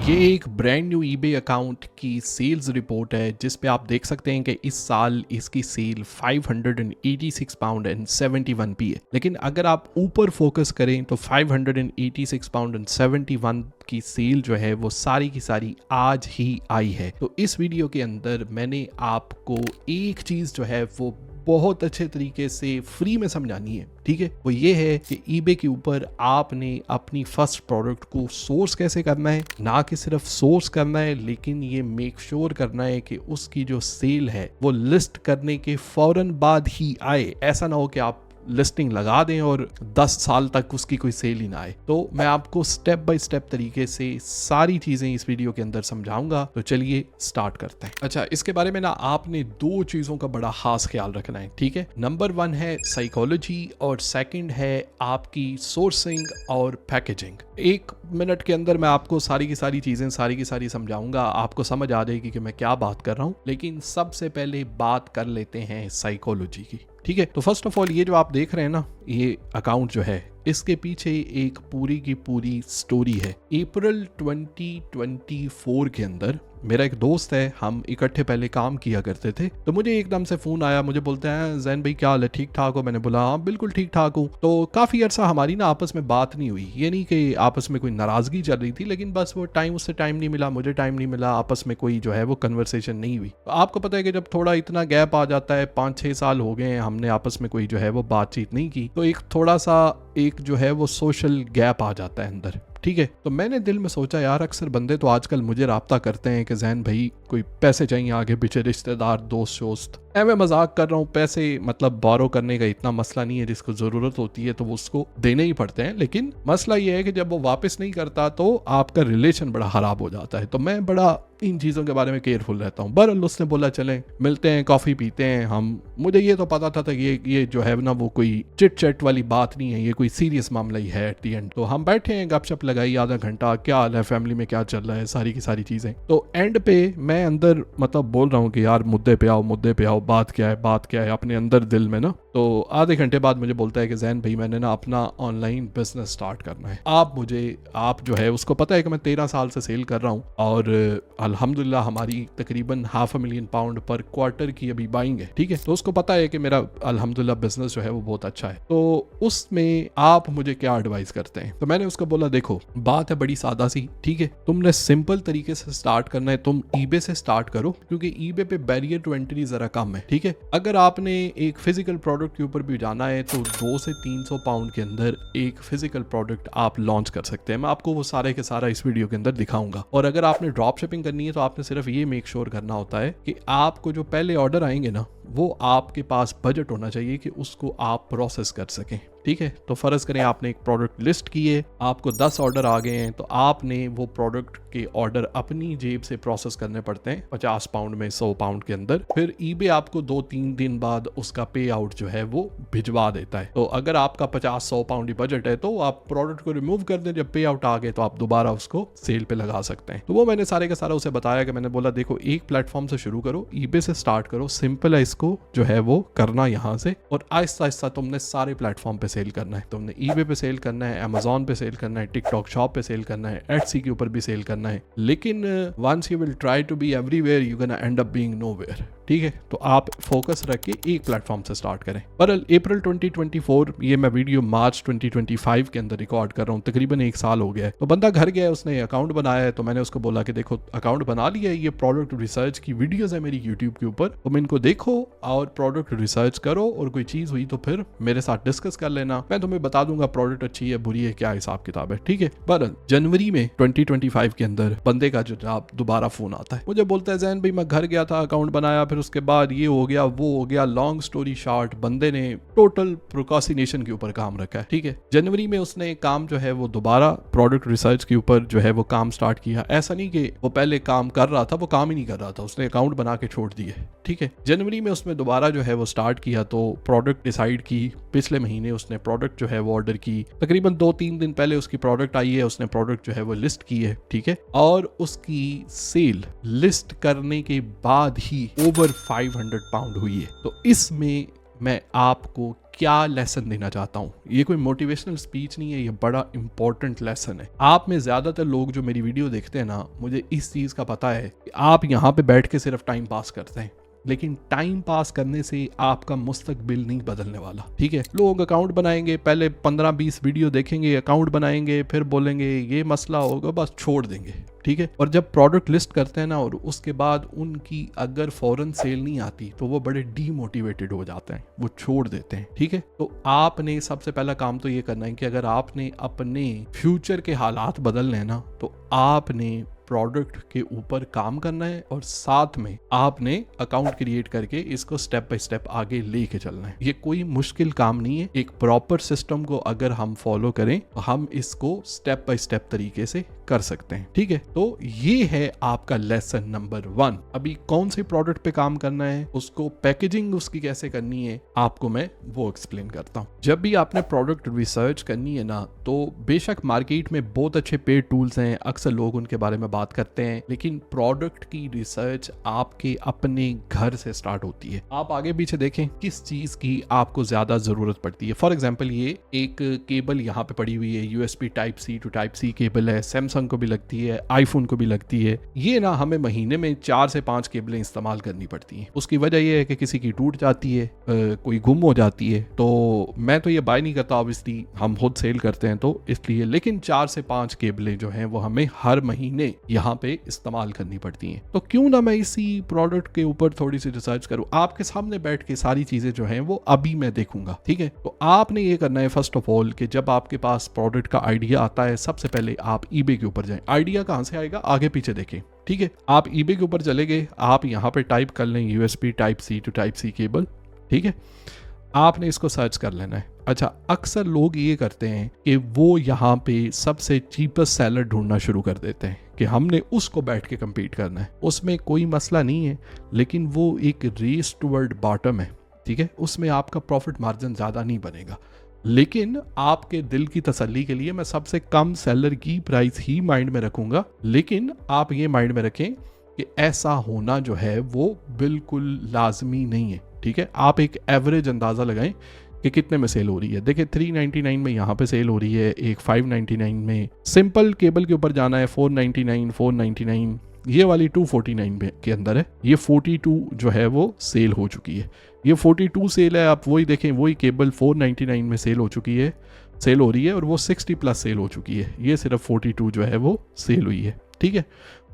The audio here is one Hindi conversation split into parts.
ये एक ब्रांड न्यू ईबे अकाउंट की सेल्स रिपोर्ट है जिस पे आप देख सकते हैं कि इस साल इसकी सेल 586 पाउंड एंड 71 पी है। लेकिन अगर आप ऊपर फोकस करें तो 586 पाउंड एंड 71 की सेल जो है वो सारी की सारी आज ही आई है। तो इस वीडियो के अंदर मैंने आपको एक चीज जो है वो बहुत अच्छे तरीके से फ्री में समझानी है, ठीक है। वो ये है कि ईबे के ऊपर आपने अपनी फर्स्ट प्रोडक्ट को सोर्स कैसे करना है, ना कि सिर्फ सोर्स करना है लेकिन ये मेक श्योर करना है कि उसकी जो सेल है वो लिस्ट करने के फौरन बाद ही आए। ऐसा ना हो कि आप लिस्टिंग लगा दें और 10 साल तक उसकी कोई सेल ही ना आए। तो मैं आपको स्टेप बाय स्टेप तरीके से सारी चीजें इस वीडियो के अंदर समझाऊंगा। तो चलिए स्टार्ट करते हैं। अच्छा, इसके बारे में ना आपने दो चीजों का बड़ा खास ख्याल रखना है, ठीक है। नंबर 1 है साइकोलॉजी और सेकंड है आपकी सोर्सिंग और पैकेजिंग। 1 मिनट के अंदर मैं आपको सारी की सारी चीजें सारी की सारी समझाऊंगा, आपको समझ आ जाएगी कि मैं क्या बात कर रहा हूं। लेकिन सबसे पहले बात कर लेते हैं साइकोलॉजी की, ठीक है। तो फर्स्ट ऑफ ऑल ये जो आप देख रहे हैं ना, ये अकाउंट जो है इसके पीछे एक पूरी की पूरी स्टोरी है। अप्रैल 2024 के अंदर मेरा एक दोस्त है, हम इकट्ठे पहले काम किया करते थे। तो मुझे एकदम से फोन आया, मुझे बोलते हैं जैन भाई क्या हाल है, ठीक ठाक हो? मैंने बोला हाँ बिल्कुल ठीक ठाक हूँ। तो काफी अरसा हमारी ना आपस में बात नहीं हुई। ये नहीं कि आपस में कोई नाराजगी चल रही थी, लेकिन बस वो उससे टाइम नहीं मिला, मुझे टाइम नहीं मिला, आपस में कोई जो है वो कन्वर्सेशन नहीं हुई। तो आपको पता है कि जब थोड़ा इतना गैप आ जाता है, 5-6 साल हो गए हैं हमने आपस में कोई जो है वो बातचीत नहीं की, तो एक थोड़ा सा एक जो है वो सोशल गैप आ जाता है अंदर, ठीक है। तो मैंने दिल में सोचा यार अक्सर बंदे तो आजकल मुझे राब्ता करते हैं कि जैन भाई कोई पैसे चाहिए आगे पीछे, रिश्तेदार दोस्त शोस्त। मैं मजाक कर रहा हूँ, पैसे मतलब बोरो करने का इतना मसला नहीं है, जिसको जरूरत होती है तो वो उसको देने ही पड़ते हैं। लेकिन मसला ये है कि जब वो वापस नहीं करता तो आपका रिलेशन बड़ा खराब हो जाता है। तो मैं बड़ा इन चीजों के बारे में केयरफुल रहता हूँ। बहरहाल उसने बोला चलें मिलते हैं, कॉफी पीते हैं हम। मुझे ये तो पता था कि ये जो है ना वो कोई चिट चैट वाली बात नहीं है, ये कोई सीरियस मामला ही है एट दी एंड। तो हम बैठे हैं, गपशप लगाई आधा घंटा, क्या हाल है, फैमिली में क्या चल रहा है, सारी की सारी चीजें। तो एंड पे मैं अंदर मतलब बोल रहा हूँ कि यार मुद्दे पे आओ, बात क्या है अपने अंदर दिल में ना। तो आधे घंटे बाद मुझे बोलता है कि जैन भाई मैंने ना अपना ऑनलाइन बिजनेस स्टार्ट करना है। आप जो है उसको पता है कि मैं 13 साल से सेल कर रहा हूँ और अल्हम्दुलिल्लाह हमारी तकरीबन $500,000 पाउंड पर क्वार्टर की अभी बाइंग है, ठीक है। तो उसको पता है कि मेरा अल्हम्दुलिल्लाह बिजनेस जो है वो बहुत अच्छा है। तो उसमें आप मुझे क्या एडवाइस करते हैं? तो मैंने उसको बोला देखो बात है बड़ी सादा सी, ठीक है। तुमने सिंपल तरीके से स्टार्ट करना है, तुम ईबे से स्टार्ट करो क्योंकि ईबे पे बैरियर टू एंट्री जरा कम है, ठीक है। अगर आपने एक फिजिकल प्रोडक्ट के ऊपर भी जाना है तो 200 से 300 पाउंड के अंदर एक फिजिकल प्रोडक्ट आप लॉन्च कर सकते हैं। मैं आपको वो सारे के सारा इस वीडियो के अंदर दिखाऊंगा। और अगर आपने ड्रॉप शिपिंग करनी है तो आपने सिर्फ ये मेक श्योर करना होता है कि आपको जो पहले ऑर्डर आएंगे ना वो आपके पास बजट होना चाहिए कि उसको आप प्रोसेस कर सकें, ठीक है। तो फर्ज करें आपने एक प्रोडक्ट लिस्ट की है, आपको 10 ऑर्डर आ गए हैं, तो आपने वो प्रोडक्ट के ऑर्डर अपनी जेब से प्रोसेस करने पड़ते हैं 50 पाउंड में, 100 पाउंड के अंदर। फिर ईबे आपको 2-3 दिन बाद उसका पे आउट जो है वो भिजवा देता है। तो अगर आपका 50-100 पाउंड ही बजट है तो आप प्रोडक्ट को रिमूव कर दें, जब पे आउट आ गए तो आप दोबारा उसको सेल पे लगा सकते हैं। तो वो मैंने सारे का सारा उसे बताया कि मैंने बोला देखो एक प्लेटफॉर्म से शुरू करो, ईबे से स्टार्ट करो, सिंपल है इसको जो है वो करना यहाँ से, और आहिस्ता आहिस्ता तुमने सारे प्लेटफॉर्म पे सेल करना है। तुमने ईबे पे सेल करना है, अमेज़न पे सेल करना है, टिकटॉक शॉप पे सेल करना है, एटसी के ऊपर भी सेल करना है। लेकिन once you will try to be everywhere you gonna end up being nowhere, ठीक है। तो आप फोकस रख के एक प्लेटफॉर्म से स्टार्ट करें। बहरहाल अप्रैल 2024, ये मैं वीडियो मार्च 2025 के अंदर रिकॉर्ड कर रहा हूँ, तकरीबन 1 साल हो गया है। तो बंदा घर गया, उसने अकाउंट बनाया है। तो मैंने उसको बोला कि देखो अकाउंट बना लिया है, ये प्रोडक्ट रिसर्च की वीडियोस है मेरी यूट्यूब के ऊपर, तुम इनको देखो और प्रोडक्ट रिसर्च करो, और कोई चीज हुई तो फिर मेरे साथ डिस्कस कर लेना, मैं तुम्हें बता दूंगा प्रोडक्ट अच्छी है बुरी है क्या हिसाब किताब है, ठीक है। बहरहाल जनवरी में 2025 के अंदर बंदे का जनाब दोबारा फोन आता है, मुझे बोलता है जैन भाई मैं घर गया था, अकाउंट बनाया, फिर उसके बाद ये हो गया वो हो गया। लॉन्ग स्टोरी शॉर्ट, बंदे ने टोटल प्रोकासिनेशन के ऊपर काम रखा है, ठीक है। जनवरी में उसने काम जो है वो दोबारा प्रोडक्ट रिसर्च के ऊपर जो है वो काम स्टार्ट किया। ऐसा नहीं कि वो पहले काम कर रहा था, वो काम ही नहीं कर रहा था, उसने अकाउंट बना के छोड़ दिए, ठीक है। जनवरी में उसने दोबारा जो है वो स्टार्ट किया, तो प्रोडक्ट डिसाइड की। पिछले महीने उसने प्रोडक्ट जो है वो ऑर्डर की, तकरीबन 2-3 दिन पहले उसकी प्रोडक्ट आई है, उसने प्रोडक्ट जो है वो लिस्ट की है, ठीक है। और उसकी सेल लिस्ट करने के बाद ही ओवर 500 पाउंड हुई है। तो इसमें मैं आपको क्या लेसन देना चाहता हूँ। ये कोई मोटिवेशनल स्पीच नहीं है, ये बड़ा इंपॉर्टेंट लेसन है। आप में ज्यादातर लोग जो मेरी वीडियो देखते हैं ना, मुझे इस चीज का पता है कि आप यहाँ पे बैठ के सिर्फ टाइम पास करते हैं, लेकिन टाइम पास करने से आपका मुस्तकबिल नहीं बदलने वाला। ठीक है, लोग अकाउंट बनाएंगे, पहले 15-20 वीडियो देखेंगे, अकाउंट बनाएंगे, फिर बोलेंगे ये मसला होगा, बस छोड़ देंगे। ठीक है, और जब प्रोडक्ट लिस्ट करते हैं ना और उसके बाद उनकी अगर फौरन सेल नहीं आती तो वो बड़े डीमोटिवेटेड हो जाते हैं, वो छोड़ देते हैं। ठीक है, तो आपने सबसे पहला काम तो ये करना है कि अगर आपने अपने फ्यूचर के हालात बदलने हैं ना, तो आपने प्रोडक्ट के ऊपर काम करना है और साथ में आपने अकाउंट क्रिएट करके इसको स्टेप बाय स्टेप आगे लेके चलना है। ये कोई मुश्किल काम नहीं है। एक प्रॉपर सिस्टम को अगर हम फॉलो करें तो हम इसको स्टेप बाय स्टेप तरीके से कर सकते हैं। ठीक है, तो ये है आपका लेसन नंबर 1। अभी कौन से प्रोडक्ट पे काम करना है, उसको पैकेजिंग उसकी कैसे करनी है, आपको मैं वो एक्सप्लेन करता हूँ। जब भी आपने प्रोडक्ट रिसर्च करनी है ना, तो बेशक मार्केट में बहुत अच्छे पेड टूल्स हैं, अक्सर लोग उनके बारे में बात करते हैं, लेकिन प्रोडक्ट की रिसर्च आपके अपने घर से स्टार्ट होती है। आप आगे पीछे देखें किस चीज की आपको ज्यादा जरूरत पड़ती है। फॉर एग्जांपल, ये एक केबल यहाँ पे पड़ी हुई है, USB type C to type C cable है, सैमसंग को भी लगती है, आईफोन को भी लगती है। ये ना हमें महीने में 4 से 5 केबलें इस्तेमाल करनी पड़ती हैं। उसकी वजह यह है कि किसी की टूट जाती है, कोई गुम हो जाती है, तो मैं तो ये बाय नहीं करता, ऑब्वियसली हम खुद सेल करते हैं तो इसलिए, लेकिन 4 से 5 केबलें जो हैं वो हमें हर महीने यहाँ पे इस्तेमाल करनी पड़ती हैं। तो क्यों ना मैं इसी प्रोडक्ट के ऊपर थोड़ी सी रिसर्च करूं, आपके सामने बैठ के सारी चीजें जो हैं वो अभी मैं देखूंगा। ठीक है, तो आपने ये करना है फर्स्ट ऑफ ऑल कि जब आपके पास प्रोडक्ट का आइडिया आता है, सबसे पहले आप ईबे के ऊपर जाएं। आइडिया कहां से आएगा, आगे पीछे देखें। ठीक है, आप ईबे के ऊपर चले गए, आप यहाँ पे टाइप कर लें USB type C to type C cable. ठीक है, आपने इसको सर्च कर लेना है। अच्छा, अक्सर लोग ये करते हैं कि वो यहाँ पे सबसे चीपेस्ट सेलर ढूंढना शुरू कर देते हैं कि हमने उसको बैठ के compete करना है। उसमें कोई मसला नहीं है, लेकिन वो एक रेस टुवर्ड बॉटम है। ठीक है, उसमें आपका प्रॉफिट मार्जिन ज़्यादा नहीं बनेगा, लेकिन आपके दिल की तसल्ली के लिए मैं सबसे कम सेलर की प्राइस ही माइंड में रखूंगा। लेकिन आप ये माइंड में रखें कि ऐसा होना जो है वो बिल्कुल लाजमी नहीं है। ठीक है, आप एक एवरेज अंदाज़ा लगाएं कि कितने में सेल हो रही है। देखिए 399 में यहाँ पे सेल हो रही है, एक 599 में। सिंपल केबल के ऊपर जाना है 499, 499, ये वाली 249 में के अंदर है। ये 42 जो है वो सेल हो चुकी है। ये 42 सेल है, आप वही देखें, वही केबल 499 में सेल हो चुकी है, सेल हो रही है, और वो 60 प्लस सेल हो चुकी है। ये सिर्फ 42 जो है वो सेल हुई है। ठीक है,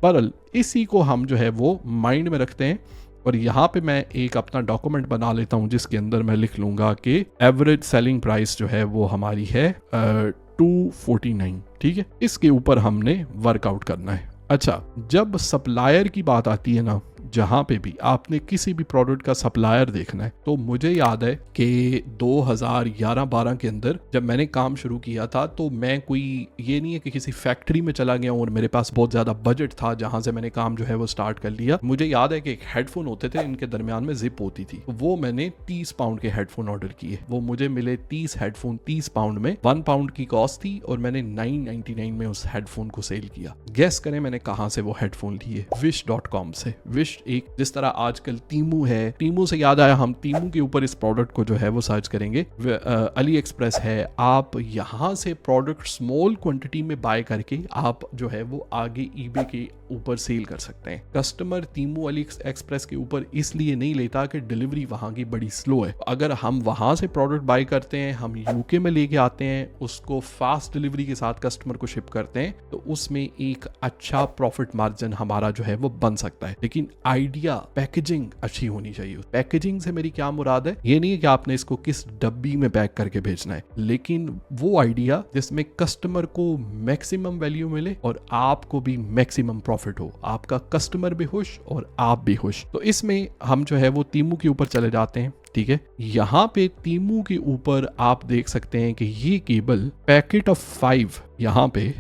बहरहाल इसी को हम जो है वो माइंड में रखते हैं, और यहाँ पे मैं एक अपना डॉक्यूमेंट बना लेता हूँ जिसके अंदर मैं लिख लूंगा कि एवरेज सेलिंग प्राइस जो है वो हमारी है 249। ठीक है, इसके ऊपर हमने वर्कआउट करना है। अच्छा, जब सप्लायर की बात आती है ना, जहां पे भी आपने किसी भी प्रोडक्ट का सप्लायर देखना है, तो मुझे याद है कि 2011-12 के अंदर जब मैंने काम शुरू किया था, तो मैं कोई ये नहीं है कि किसी फैक्ट्री में चला गया हूं और मेरे पास बहुत ज्यादा बजट था जहां से मैंने काम जो है वो स्टार्ट कर लिया। मुझे याद है कि एक हेडफोन होते थे, इनके दरमियान में जिप होती थी, वो मैंने 30 पाउंड के हेडफोन ऑर्डर किए। वो मुझे मिले 30 हेडफोन 30 पाउंड में। 1 पाउंड की कॉस्ट थी और मैंने 999 में उस हेडफोन को सेल किया। गेस करें मैंने कहां से वो हेडफोन लिए? wish.com से। विश एक, जिस तरह आजकल टीमू है, टीमू से याद आया, हम टीमू के ऊपर इस प्रोडक्ट को जो है वो सर्च करेंगे। अली एक्सप्रेस है, आप यहाँ से प्रोडक्ट स्मॉल क्वांटिटी में बाय करके आप जो है वो आगे ईबे के ऊपर सेल कर सकते हैं। कस्टमर टीमू अली एक्सप्रेस के ऊपर इसलिए नहीं लेता कि डिलीवरी वहां की बड़ी स्लो है। अगर हम वहां से प्रोडक्ट बाय करते हैं, हम यूके में लेके आते हैं, उसको फास्ट डिलीवरी के साथ कस्टमर को शिप करते हैं, तो उसमें एक अच्छा प्रॉफिट मार्जिन हमारा जो है वो बन सकता है। लेकिन आइडिया, पैकेजिंग अच्छी होनी चाहिए। पैकेजिंग से मेरी क्या मुराद है, ये नहीं है कि आपने इसको किस डब्बी में पैक करके भेजना है, लेकिन वो आइडिया जिसमें कस्टमर को मैक्सिमम वैल्यू मिले और आपको भी मैक्सिमम प्रॉफिट हो, आपका कस्टमर भी खुश और आप भी खुश। तो इसमें हम जो है वो टीमू के ऊपर चले जाते हैं। ठीक है, यहाँ पे टीमू के ऊपर आप देख सकते हैं कि ये केबल पैकेट ऑफ 5 यहाँ पे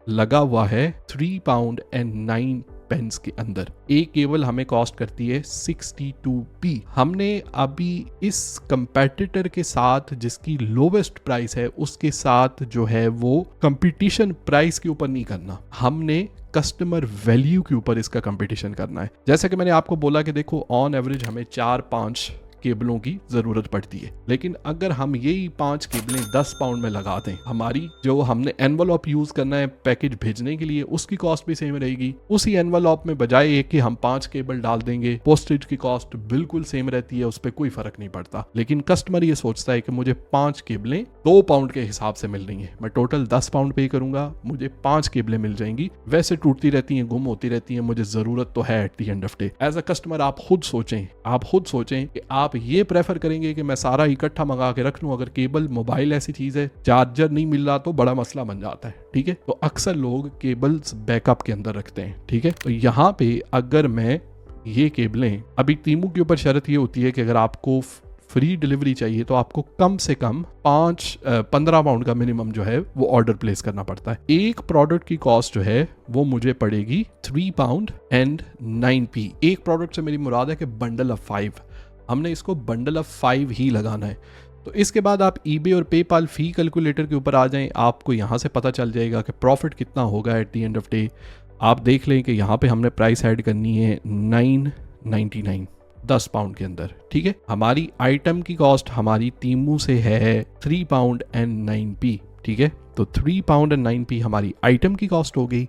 लगा हुआ है 3 पाउंड एंड 9 पेंस के अंदर। एक केबल हमें कॉस्ट करती है 62p। हमने अभी इस कंपेटिटर के साथ जिसकी लोवेस्ट प्राइस है उसके साथ जो है वो कंपटीशन प्राइस के ऊपर नहीं करना, हमने कस्टमर वैल्यू के ऊपर इसका कंपटीशन करना है। जैसे कि मैंने आपको बोला कि देखो ऑन एवरेज हमें 4-5 केबलों की जरूरत पड़ती है। लेकिन अगर हम यही 5 केबलें 10 पाउंड में लगा दें, हमारी जो हमने एनवलप यूज करना है पैकेज भेजने के लिए उसकी कॉस्ट भी सेम रहेगी। उसी एनवलप में बजाय एक कि हम 5 केबल डाल देंगे, पोस्टेज की कॉस्ट बिल्कुल सेम रहती है, उस पर कोई फर्क नहीं पड़ता। लेकिन कस्टमर ये सोचता है कि मुझे 5 केबलें 2 पाउंड के हिसाब से मिल रही हैं, मैं टोटल 10 पाउंड पे करूंगा, मुझे 5 केबलें मिल जाएंगी, वैसे टूटती रहती हैं, गुम होती रहती हैं, मुझे जरूरत तो है at the end of day. As a customer आप खुद सोचें कि आप ये प्रेफर करेंगे कि मैं सारा इकट्ठा मंगा के रख लूं। अगर केबल मोबाइल ऐसी चीज है, चार्जर नहीं मिल रहा तो बड़ा मसला बन जाता है, ठीक है। तो अक्सर लोग केबल्स बैकअप के अंदर रखते हैं, ठीक है। तो यहाँ पे अगर मैं ये केबलें, अभी टीमू के ऊपर शर्त ये होती है कि अगर आपको फ्री डिलीवरी चाहिए तो आपको कम से कम 15 पाउंड का मिनिमम जो है वो ऑर्डर प्लेस करना पड़ता है। एक प्रोडक्ट की कॉस्ट जो है वो मुझे पड़ेगी 3 पाउंड एंड 9p। एक प्रोडक्ट से मेरी मुराद है कि बंडल ऑफ 5, हमने इसको बंडल ऑफ 5 ही लगाना है। तो इसके बाद आप ईबे और पेपाल फी कैलकुलेटर के ऊपर आ जाएं, आपको यहाँ से पता चल जाएगा कि प्रॉफिट कितना होगा eight the end of day. आप देख लें कि यहाँ पे हमने प्राइस ऐड करनी है 9.99 10 पाउंड के अंदर, ठीक है। हमारी आइटम की कॉस्ट हमारी टीमू से है 3 पाउंड एंड 9p, ठीक है। तो 3 पाउंड एंड 9p हमारी आइटम की कॉस्ट हो गई।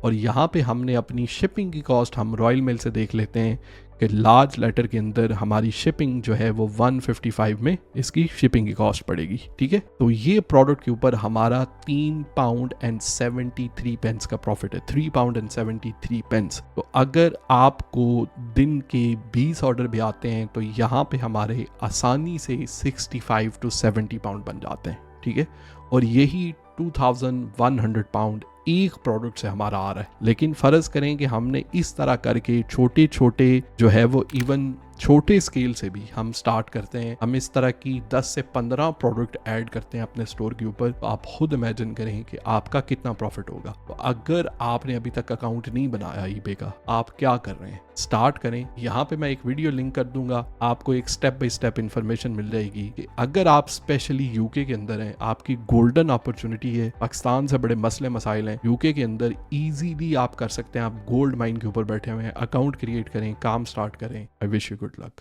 और यहाँ पे हमने अपनी शिपिंग की कॉस्ट हम रॉयल मेल से देख लेते हैं कि लार्ज लेटर के अंदर हमारी शिपिंग जो है वो 155 में इसकी शिपिंग की कॉस्ट पड़ेगी, ठीक है। तो ये प्रोडक्ट के ऊपर हमारा 3 पाउंड एंड 73 पेंस का प्रॉफिट है, 3 पाउंड एंड 73 पेंस। तो अगर आपको दिन के 20 ऑर्डर भी आते हैं तो यहाँ पे हमारे आसानी से 65 टू 70 पाउंड बन जाते हैं, ठीक है। और यही 2100 पाउंड एक प्रोडक्ट से हमारा आ रहा है। लेकिन फर्ज करें कि हमने इस तरह करके छोटे छोटे जो है वो इवन छोटे स्केल से भी हम स्टार्ट करते हैं, हम इस तरह की 10 से 15 प्रोडक्ट ऐड करते हैं अपने स्टोर के ऊपर, तो आप खुद इमेजिन करें कि आपका कितना प्रॉफिट होगा। तो अगर आपने अभी तक अकाउंट नहीं बनाया ईबे का, आप क्या कर रहे हैं, स्टार्ट करें। यहाँ पे मैं एक वीडियो लिंक कर दूंगा, आपको एक स्टेप बाय स्टेप इंफॉर्मेशन मिल जाएगी कि अगर आप स्पेशली यूके के अंदर हैं, आपकी गोल्डन अपॉर्चुनिटी है। पाकिस्तान से बड़े मसले मसाइल हैं, यूके के अंदर इजीली आप कर सकते हैं। आप गोल्ड माइन के ऊपर बैठे हुए हैं, अकाउंट क्रिएट करें, काम स्टार्ट करें। I wish you good luck.